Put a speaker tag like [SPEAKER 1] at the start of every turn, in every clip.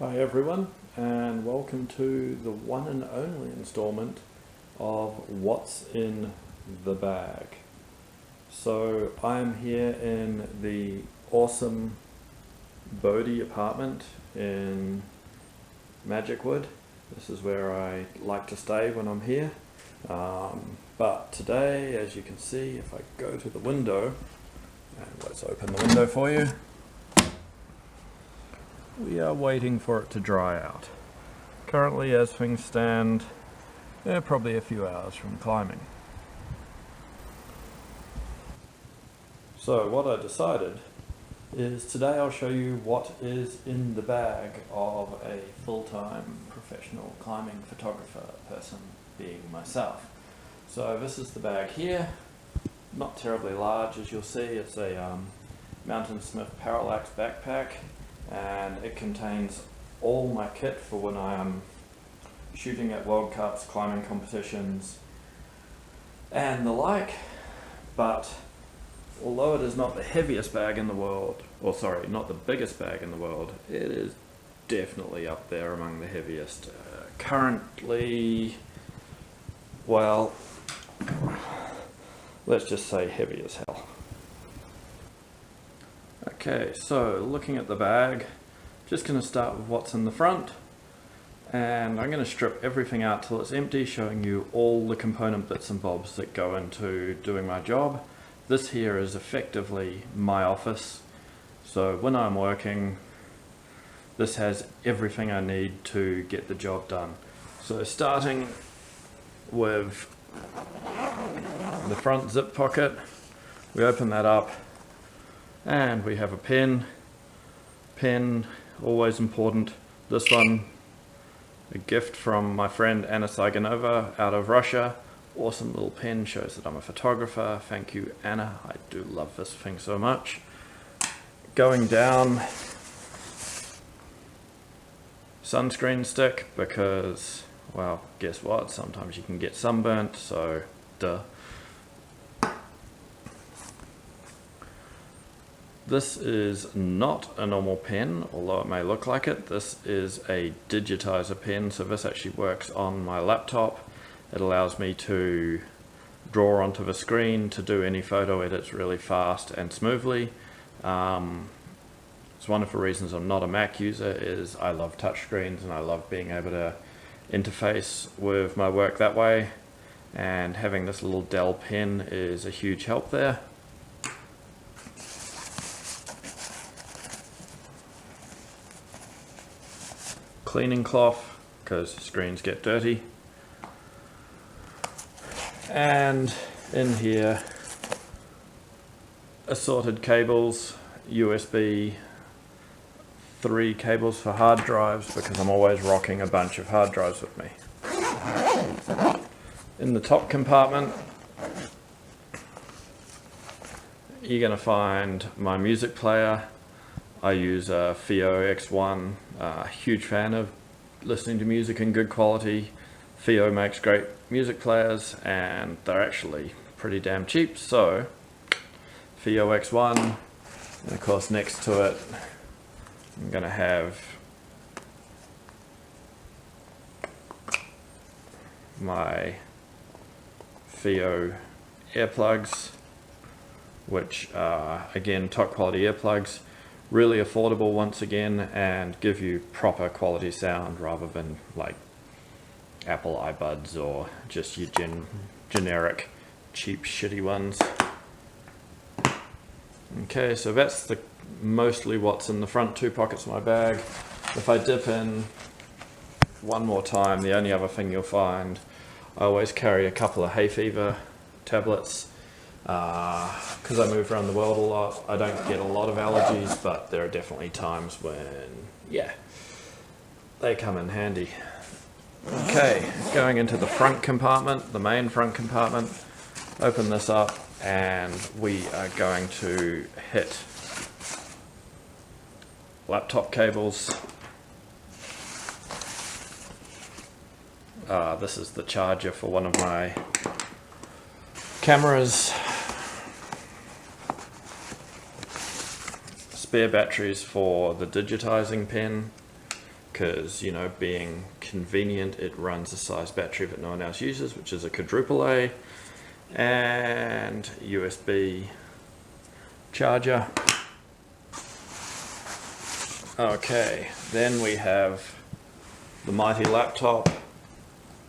[SPEAKER 1] Hi everyone, and welcome to the one and only installment of What's in the Bag. So I'm here in the awesome Bodie apartment in Magicwood. This is where I like to stay when I'm here. But today, as you can see, if I go to the window, and let's open the window for you, we are waiting for it to dry out. Currently, as things stand, they're probably a few hours from climbing. So what I decided is today I'll show you what is in the bag of a full-time professional climbing photographer person, being myself. So this is the bag here, not terribly large as you'll see. It's a Mountain Smith Parallax backpack, and it contains all my kit for when I am shooting at World Cups, climbing competitions and the like. But although it is not the heaviest bag in the world, or sorry, not the biggest bag in the world, it is definitely up there among the heaviest. Currently, well, let's just say heavy as hell. Okay, so looking at the bag, just going to start with what's in the front, and I'm going to strip everything out till it's empty, showing you all the component bits and bobs that go into doing my job. This here is effectively my office, so when I'm working, this has everything I need to get the job done. So starting with the front zip pocket, we open that up, and we have a pen, always important. This one, a gift from my friend Anna Saiganova out of Russia. Awesome little pen, shows that I'm a photographer. Thank you, Anna, I do love this thing so much. Going down, sunscreen stick, because, well, guess what, sometimes you can get sunburnt, so duh. This is not a normal pen, although it may look like it. This is a digitizer pen, so this actually works on my laptop. It allows me to draw onto the screen, to do any photo edits really fast and smoothly. It's one of the reasons I'm not a Mac user, is I love touchscreens and I love being able to interface with my work that way, and having this little Dell pen is a huge help there. Cleaning cloth, because screens get dirty. And in here, assorted cables, USB 3 cables for hard drives, because I'm always rocking a bunch of hard drives with me. In the top compartment, you're going to find my music player. I use a FIO X1, huge fan of listening to music in good quality. FIO makes great music players, and they're actually pretty damn cheap, so FIO X1, and of course next to it I'm going to have my FIO earplugs, which are again top quality earplugs. Really affordable once again, and give you proper quality sound rather than like Apple iBuds or just your generic cheap shitty ones. Okay, so that's mostly what's in the front two pockets of my bag. If I dip in one more time, the only other thing you'll find, I always carry a couple of hay fever tablets. Because I move around the world a lot, I don't get a lot of allergies, but there are definitely times when, yeah, they come in handy. Okay, going into the front compartment, the main front compartment, open this up, and we are going to hit laptop cables. This is the charger for one of my cameras. Spare batteries for the digitizing pen, because, you know, being convenient, it runs a size battery that no one else uses, which is a quadruple A, and USB charger. Okay, then we have the mighty laptop.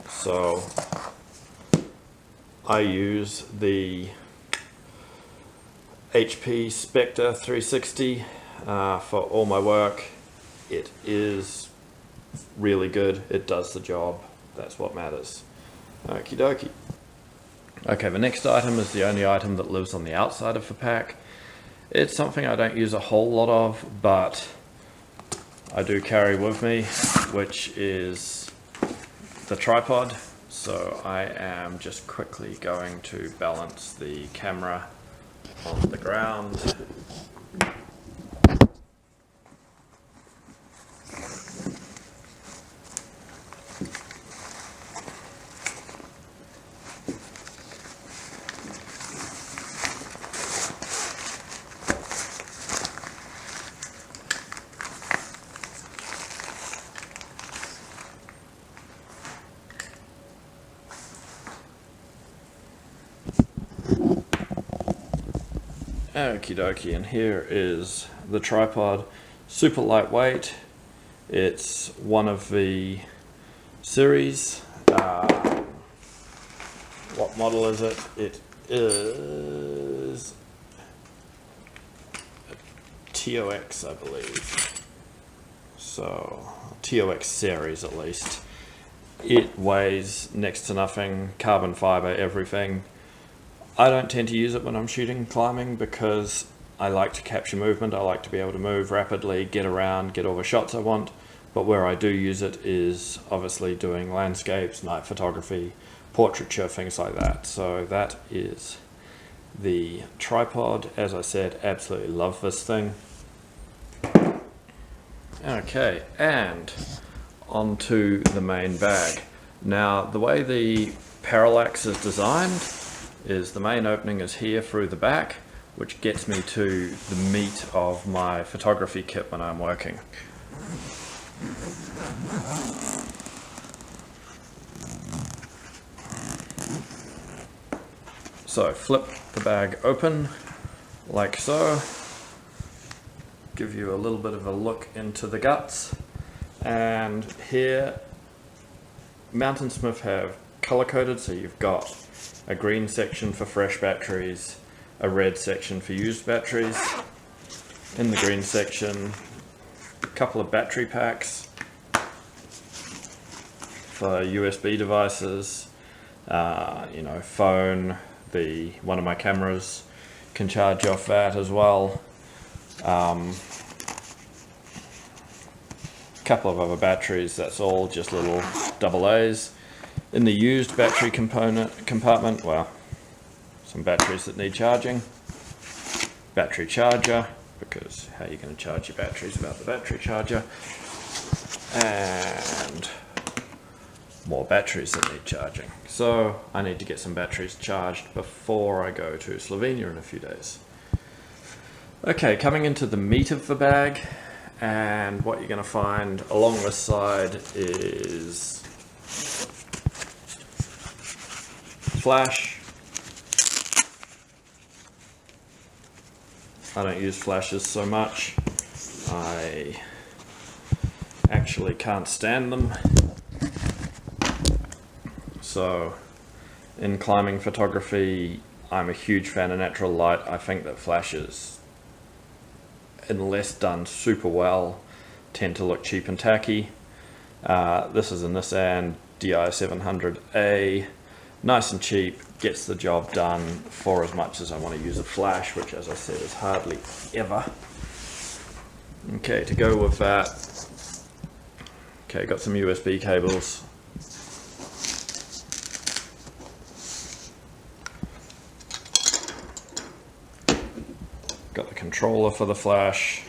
[SPEAKER 1] So I use the HP Spectre 360 for all my work. It is really good. It does the job. That's what matters. Okie dokie. Okay, the next item is the only item that lives on the outside of the pack. It's something I don't use a whole lot of, but I do carry with me, which is the tripod. So I am just quickly going to balance the camera on the ground. Okie dokie, and here is the tripod. Super lightweight. It's one of the series. What model is it? It is a TOX, I believe. So, TOX series at least. It weighs next to nothing, carbon fiber, everything. I don't tend to use it when I'm shooting climbing because I like to capture movement. I like to be able to move rapidly, get around, get all the shots I want. But where I do use it is obviously doing landscapes, night photography, portraiture, things like that. So that is the tripod. As I said, absolutely love this thing. Okay, and onto the main bag. Now, the way the parallax is designed is the main opening is here through the back, which gets me to the meat of my photography kit when I'm working. So flip the bag open like so, give you a little bit of a look into the guts, and here Mountain Smith have color coded, so you've got a green section for fresh batteries, a red section for used batteries. In the green section, a couple of battery packs for USB devices, you know, phone, one of my cameras can charge off that as well. Couple of other batteries, that's all just little AA's. In the used battery compartment, well, some batteries that need charging, battery charger, because how are you going to charge your batteries without the battery charger, and more batteries that need charging. So I need to get some batteries charged before I go to Slovenia in a few days. Okay, coming into the meat of the bag, and what you're going to find along this side is flash. I don't use flashes so much. I actually can't stand them. So in climbing photography, I'm a huge fan of natural light. I think that flashes, unless done super well, tend to look cheap and tacky. This is a Nissan DI700A. Nice and cheap, gets the job done for as much as I want to use a flash, which as I said is hardly ever. Okay, to go with that, okay, got some USB cables. Got the controller for the flash.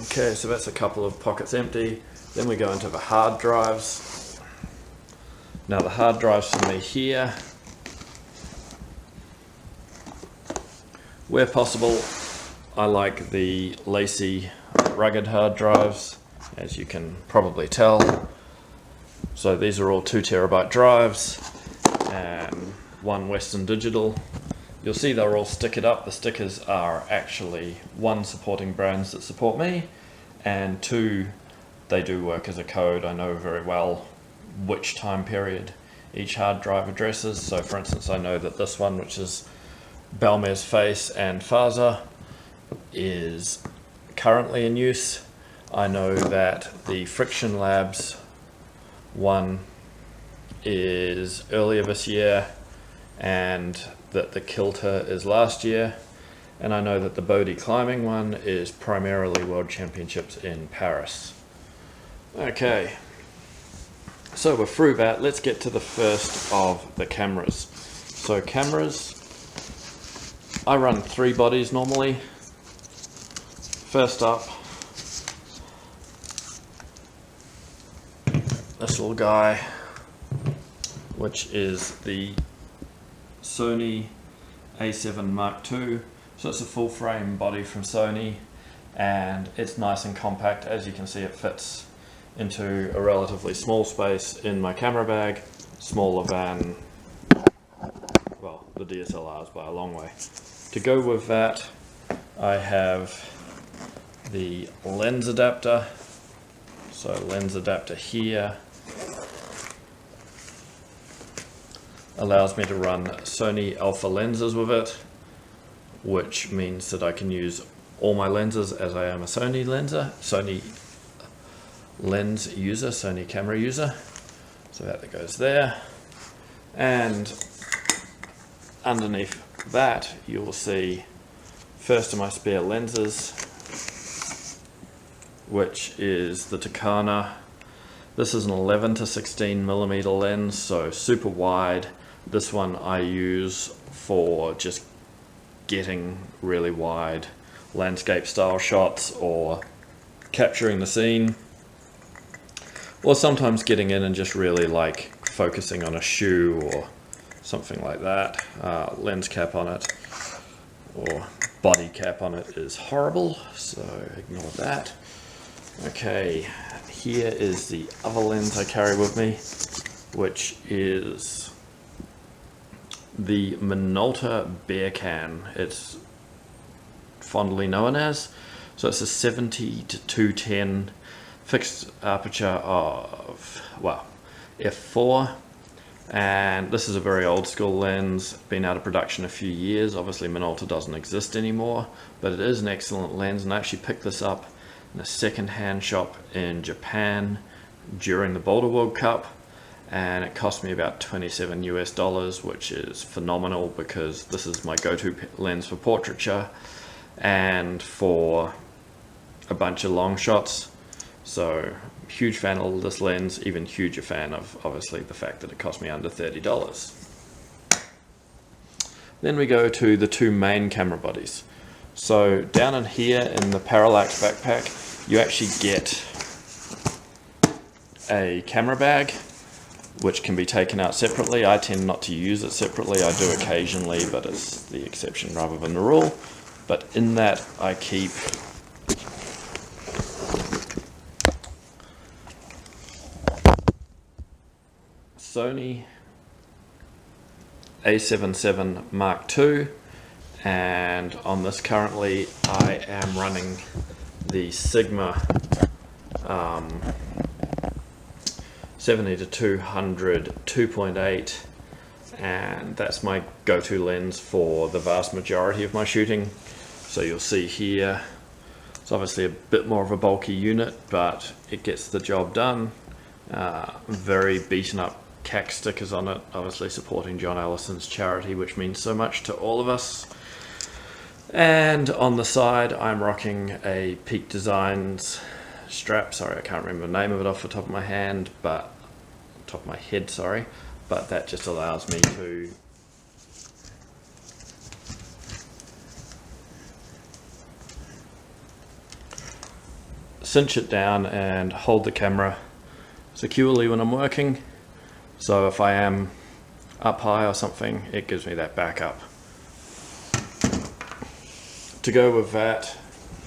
[SPEAKER 1] Okay, so that's a couple of pockets empty. Then we go into the hard drives. Now the hard drives for me here, where possible, I like the lacy rugged hard drives, as you can probably tell. So these are all 2 terabyte drives and one Western Digital. You'll see they're all stickered up. The stickers are actually 1, supporting brands that support me, and 2, they do work as a code. I know very well which time period each hard drive addresses. So for instance, I know that this one, which is Balmer's Face and Faza, is currently in use. I know that the Friction Labs one is earlier this year, and that the Kilter is last year, and I know that the Bodhi climbing one is primarily World Championships in Paris. Okay, so we're through that. Let's get to the first of the cameras. So cameras, I run 3 bodies normally. First up, this little guy, which is the Sony A7 Mark II. So it's a full frame body from Sony, and it's nice and compact. As you can see, it fits into a relatively small space in my camera bag, smaller than, well, the DSLRs by a long way. To go with that, I have the lens adapter. So lens adapter here allows me to run Sony Alpha lenses with it, which means that I can use all my lenses as I am a Sony lens user, Sony camera user. So that goes there. And underneath that, you will see first of my spare lenses, which is the Takana. This is an 11 to 16 millimeter lens, so super wide. This one I use for just getting really wide landscape style shots, or capturing the scene, or sometimes getting in and just really like focusing on a shoe or something like that. Lens cap on it, or body cap on it, is horrible, so ignore that. Okay, here is the other lens I carry with me, which is the Minolta Bearcan. It's fondly known as. So it's a 70 to 210 fixed aperture of, well, f4, and this is a very old school lens, been out of production a few years. Obviously Minolta doesn't exist anymore, but it is an excellent lens, and I actually picked this up in a second-hand shop in Japan during the Boulder World Cup, and it cost me about $27 US, which is phenomenal because this is my go-to lens for portraiture and for a bunch of long shots. So huge fan of this lens, even huger fan of obviously the fact that it cost me under $30. Then we go to the 2 main camera bodies. So down in here in the Parallax backpack, you actually get a camera bag, which can be taken out separately. I tend not to use it separately. I do occasionally, but it's the exception rather than the rule. But in that I keep Sony A7 IV Mark II, and on this currently I am running the Sigma 70 to 200 2.8, and that's my go-to lens for the vast majority of my shooting. So you'll see here, it's obviously a bit more of a bulky unit, but it gets the job done. Very beaten up CAC stickers on it, obviously supporting John Ellison's charity, which means so much to all of us. And on the side I'm rocking a Peak Designs strap. Sorry, I can't remember the name of it off the top of my head, but that just allows me to cinch it down and hold the camera securely when I'm working. So if I am up high or something, it gives me that backup. To go with that,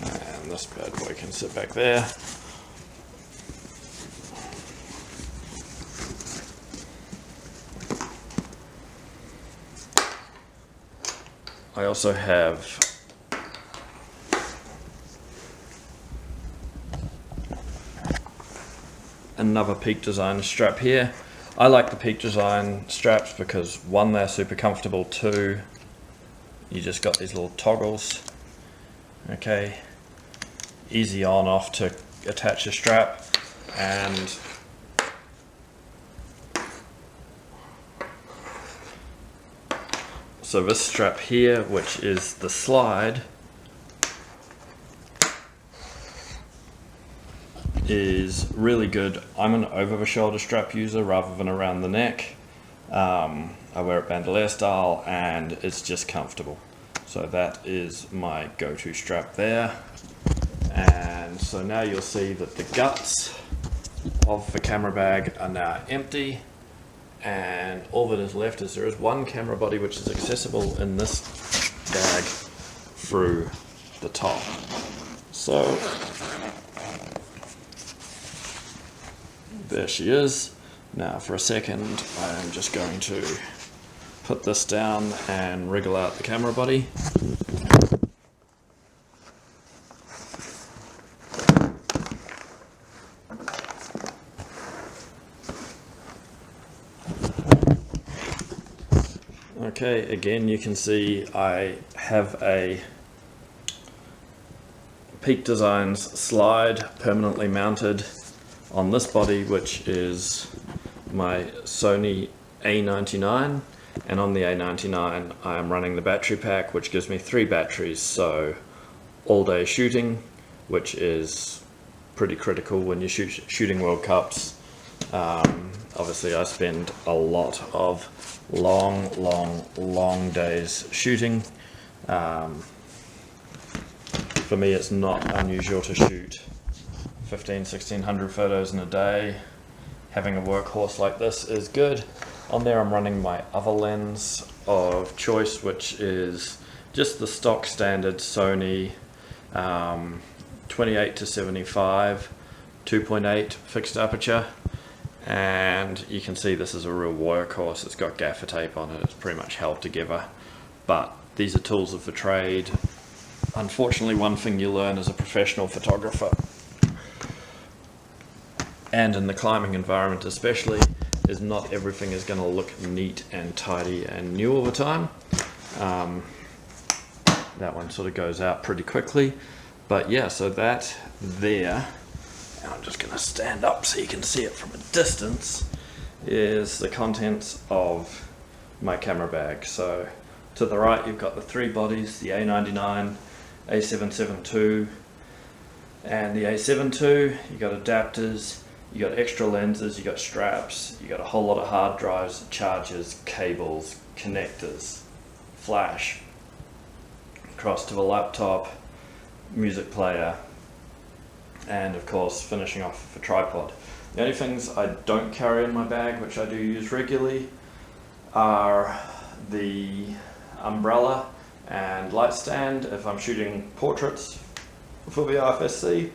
[SPEAKER 1] and and this bad boy can sit back there. I also have another Peak Design strap here. I like the Peak Design straps because one, they're super comfortable, two, you just got these little toggles, okay, easy on off to attach a strap, and so this strap here, which is the slide, is really good. I'm an over the shoulder strap user rather than around the neck. I wear it bandolier style and it's just comfortable. So that is my go-to strap there. And so now you'll see that the guts of the camera bag are now empty, and all that is left is there is one camera body which is accessible in this bag through the top. So there she is. Now for a second I'm just going to put this down and wriggle out the camera body. Okay, again you can see I have a Peak Designs slide permanently mounted on this body, which is my Sony A99, and on the A99 I am running the battery pack, which gives me 3 batteries, so all day shooting, which is pretty critical when you're shooting World Cups. Obviously I spend a lot of long days shooting. For me it's not unusual to shoot 1600 photos in a day. Having a workhorse like this is good. On there I'm running my other lens of choice, which is just the stock standard Sony 28 to 75 2.8 fixed aperture, and you can see this is a real workhorse. It's got gaffer tape on it, it's pretty much held together, but these are tools of the trade. Unfortunately, one thing you learn as a professional photographer, and in the climbing environment especially, is not everything is going to look neat and tidy and new all the time. That one sort of goes out pretty quickly, but yeah, so that there, and I'm just going to stand up so you can see it from a distance, is the contents of my camera bag. So to the right you've got the 3 bodies, the A99, A772 and the A72. You got adapters, you got extra lenses, you got straps, you got a whole lot of hard drives, chargers, cables, connectors, flash, across to the laptop, music player, and of course finishing off the tripod. The only things I don't carry in my bag, which I do use regularly, are the umbrella and light stand. If I'm shooting portraits for the IFSC,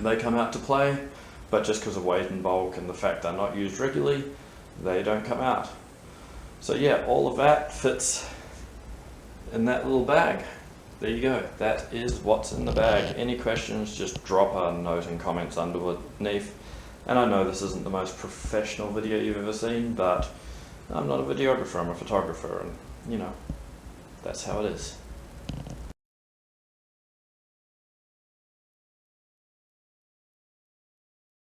[SPEAKER 1] they come out to play, but just because of weight and bulk and the fact they're not used regularly, they don't come out. So yeah, all of that fits in that little bag. There you go, that is what's in the bag. Any questions, just drop a note in comments underneath. And I know this isn't the most professional video you've ever seen, but I'm not a videographer, I'm a photographer, and you know, that's how it is.